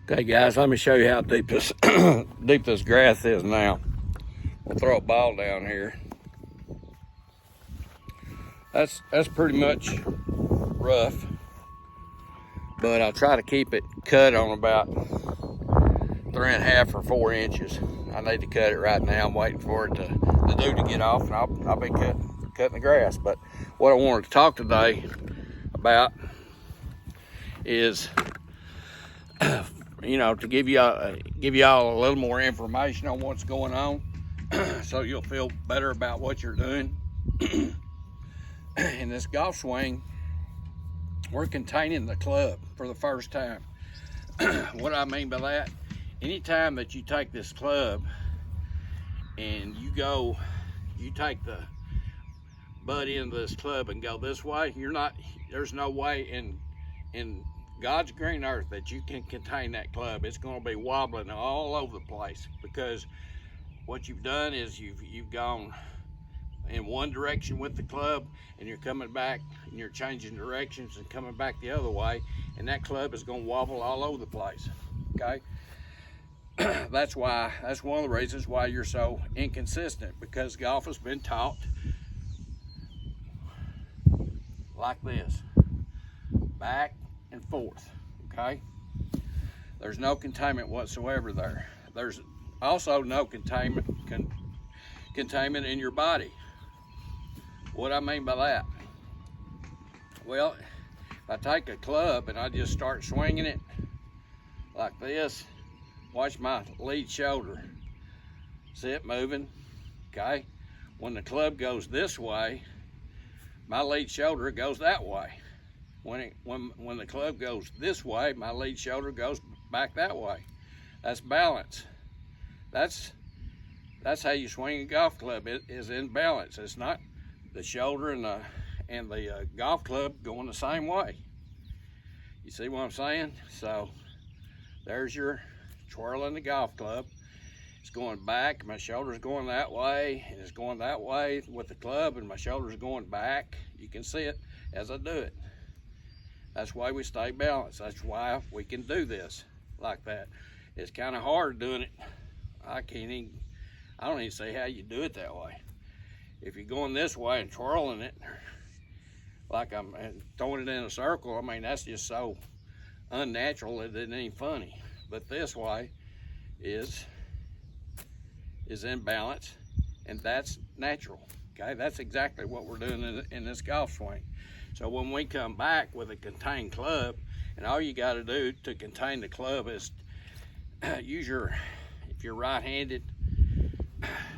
Okay guys, let me show you how deep this deep this grass is now. We'll throw a ball down here. That's pretty much rough, but I'll try to keep it cut on about 3.5 or 4 inches. I need to cut it right now. I'm waiting for it the dew to get off, and I'll be cutting the grass. But what I wanted to talk today about is to give y'all a little more information on what's going on so you'll feel better about what you're doing. In this golf swing, we're containing the club for the first time. What I mean by that, anytime that you take this club and you take the butt end of this club and go this way, there's no way in God's green earth that you can contain that club. It's going to be wobbling all over the place, because what you've done is you've gone in one direction with the club, and you're coming back and you're changing directions and coming back the other way, and that club is going to wobble all over the place. Okay. That's one of the reasons why you're so inconsistent, because golf has been taught like this, back and forth. Okay, there's no containment whatsoever there. There's also no containment in your body. What I mean by that, well, if I take a club and I just start swinging it like this, watch my lead shoulder, see it moving. Okay, when the club goes this way, my lead shoulder goes that way. When the club goes this way, my lead shoulder goes back that way. That's balance. That's how you swing a golf club. It is in balance. It's not the shoulder and the golf club going the same way. You see what I'm saying? So there's your twirling the golf club. It's going back, my shoulder's going that way, and it's going that way with the club, and my shoulder's going back. You can see it as I do it. That's why we stay balanced. That's why we can do this like that. It's kind of hard doing it. I don't even see how you do it that way. If you're going this way and twirling it like I'm throwing it in a circle, I mean, that's just so unnatural that it ain't funny. But this way is in balance, and that's natural. Okay, that's exactly what we're doing in this golf swing. So when we come back with a contained club, and all you got to do to contain the club is if you're right-handed,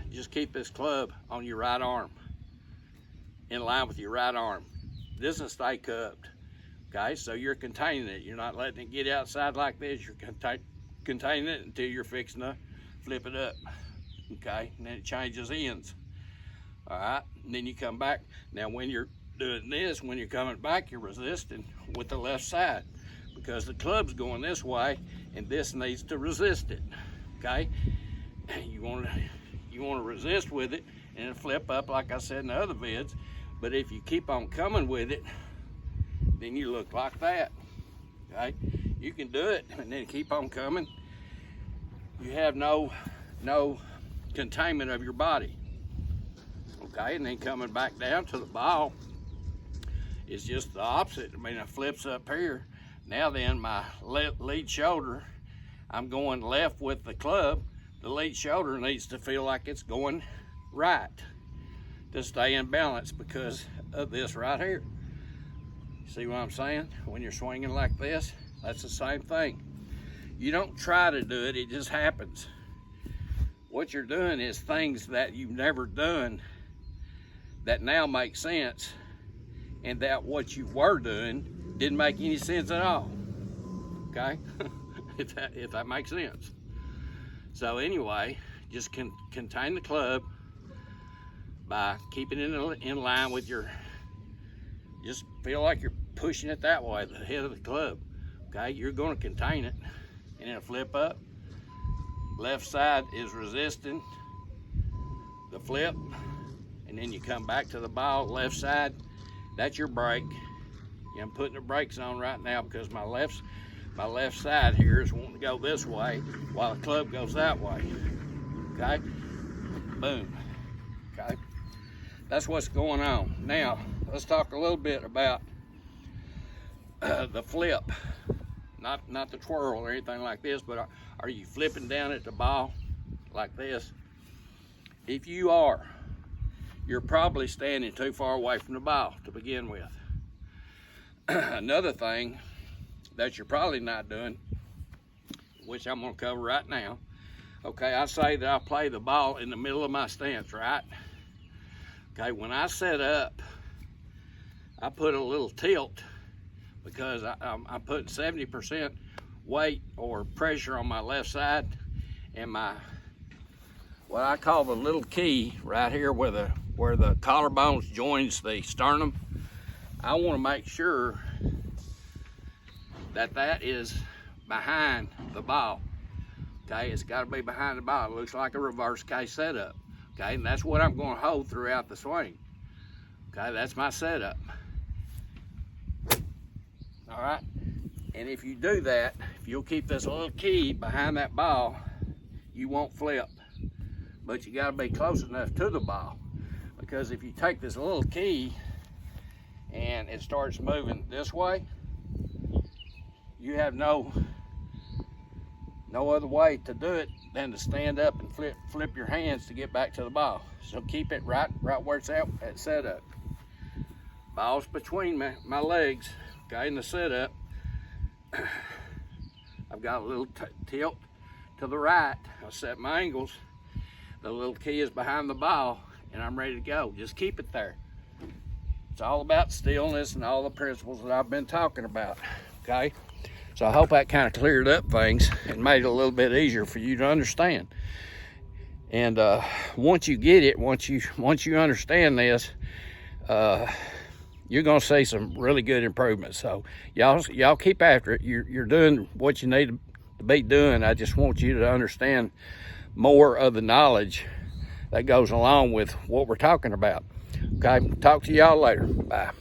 just keep this club on your right arm, in line with your right arm. This will stay cupped. Okay, so you're containing it. You're not letting it get outside like this. You're containing it until you're fixing to flip it up. Okay, and then it changes ends. All right, and then you come back. Now when you're doing this, when you're coming back, you're resisting with the left side, because the club's going this way and this needs to resist it. Okay, you want to resist with it and it'll flip up like I said in the other vids. But if you keep on coming with it, then you look like that. Okay, you can do it and then keep on coming. You have no containment of your body. Okay, and then coming back down to the ball is just the opposite. I mean, it flips up here. Now then, my lead shoulder, I'm going left with the club. The lead shoulder needs to feel like it's going right to stay in balance because of this right here. See what I'm saying? When you're swinging like this, that's the same thing. You don't try to do it, it just happens. What you're doing is things that you've never done that now make sense, and that what you were doing didn't make any sense at all. Okay, if that makes sense. So anyway, just contain the club by keeping it in line with just feel like you're pushing it that way, the head of the club. Okay, you're going to contain it, and it'll flip up. Left side is resisting the flip, and then you come back to the ball. Left side, that's your brake. I'm putting the brakes on right now because my my left side here is wanting to go this way while the club goes that way. Okay, boom. Okay, that's what's going on. Now let's talk a little bit about the flip, not the twirl or anything like this, but are you flipping down at the ball like this? If you are, you're probably standing too far away from the ball to begin with. Another thing that you're probably not doing, which I'm going to cover right now. Okay, I say that I play the ball in the middle of my stance, right? Okay, when I set up, I put a little tilt because I'm putting 70% weight or pressure on my left side, and my, what I call the little key right here where the collarbones joins the sternum, I want to make sure that that is behind the ball. Okay, it's got to be behind the ball. It looks like a reverse K setup. Okay, and that's what I'm going to hold throughout the swing. Okay, that's my setup. All right, and if you do that, if you'll keep this little key behind that ball, you won't flip. But you got to be close enough to the ball, because if you take this little key and it starts moving this way, you have no other way to do it than to stand up and flip your hands to get back to the ball. So keep it right where it's at setup. Ball's between my legs, okay, in the setup. I've got a little tilt to the right. I set my angles. The little key is behind the ball, and I'm ready to go. Just keep it there. It's all about stillness and all the principles that I've been talking about, okay? So I hope that kind of cleared up things and made it a little bit easier for you to understand. And once you get it, once you understand this, you're gonna see some really good improvements. So y'all keep after it. You're doing what you need to be doing. I just want you to understand more of the knowledge that goes along with what we're talking about. Okay, talk to y'all later. Bye.